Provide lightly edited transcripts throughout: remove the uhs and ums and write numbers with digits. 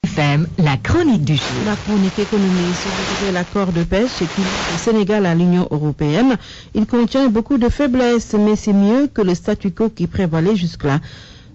FM, la chronique du jour. La chronique économique sur l'accord de pêche qui lie le Sénégal à l'Union européenne. Il contient beaucoup de faiblesses, mais c'est mieux que le statu quo qui prévalait jusque-là.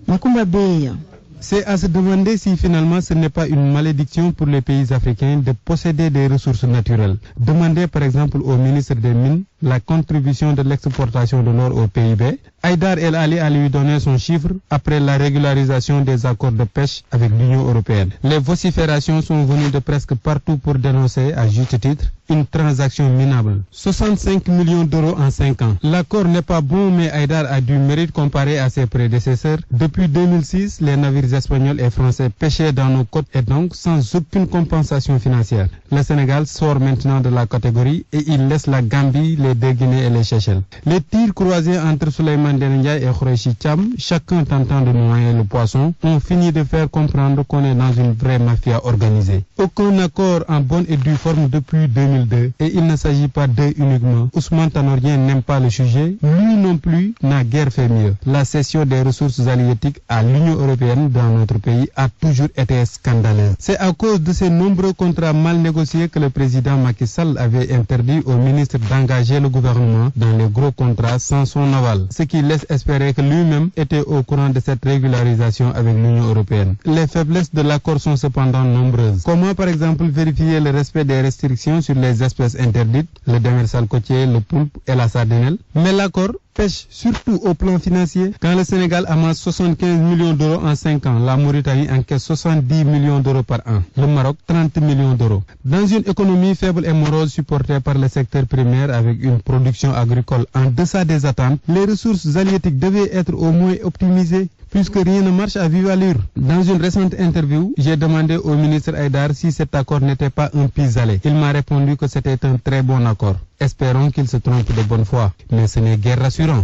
Makumba Bey. C'est à se demander si finalement ce n'est pas une malédiction pour les pays africains de posséder des ressources naturelles. Demandez par exemple au ministre des Mines la contribution de l'exportation de l'or au PIB. Haïdar El Ali a lui donné son chiffre après la régularisation des accords de pêche avec l'Union européenne. Les vociférations sont venues de presque partout pour dénoncer, à juste titre, une transaction minable. 65 millions d'euros en 5 ans. L'accord n'est pas bon, mais Haïdar a du mérite comparé à ses prédécesseurs. Depuis 2006, les navires espagnols et français pêchaient dans nos côtes et donc sans aucune compensation financière. Le Sénégal sort maintenant de la catégorie et il laisse la Gambie, les deux Guinées et les Seychelles. Les tirs croisés entre Souleymane Ndiaye et Khoureyssi Thiam, chacun tentant de noyer le poisson, ont fini de faire comprendre qu'on est dans une vraie mafia organisée. Aucun accord en bonne et due forme depuis 2002 et il ne s'agit pas d'eux uniquement. Ousmane Tanordien n'aime pas le sujet, lui non plus n'a guère fait mieux. La cession des ressources halieutiques à l'Union européenne dans notre pays a toujours été scandaleuse. C'est à cause de ces nombreux contrats mal négociés que le président Macky Sall avait interdit au ministre d'engager le gouvernement dans les gros contrats sans son aval, ce qui laisse espérer que lui-même était au courant de cette régularisation avec l'Union européenne. Les faiblesses de l'accord sont cependant nombreuses. Comment par exemple vérifier le respect des restrictions sur les espèces interdites, le démersal côtier, le poulpe et la sardinelle? Mais l'accord pêche surtout au plan financier. Quand le Sénégal amasse 75 millions d'euros en 5 ans, la Mauritanie encaisse 70 millions d'euros par an, le Maroc 30 millions d'euros. Dans une économie faible et morose supportée par le secteur primaire avec une production agricole en deçà des attentes, les ressources halieutiques devaient être au moins optimisées, puisque rien ne marche à vive allure. Dans une récente interview, j'ai demandé au ministre Haïdar si cet accord n'était pas un pis-aller. Il m'a répondu que c'était un très bon accord. Espérons qu'il se trompe de bonne foi, mais ce n'est guère rassurant.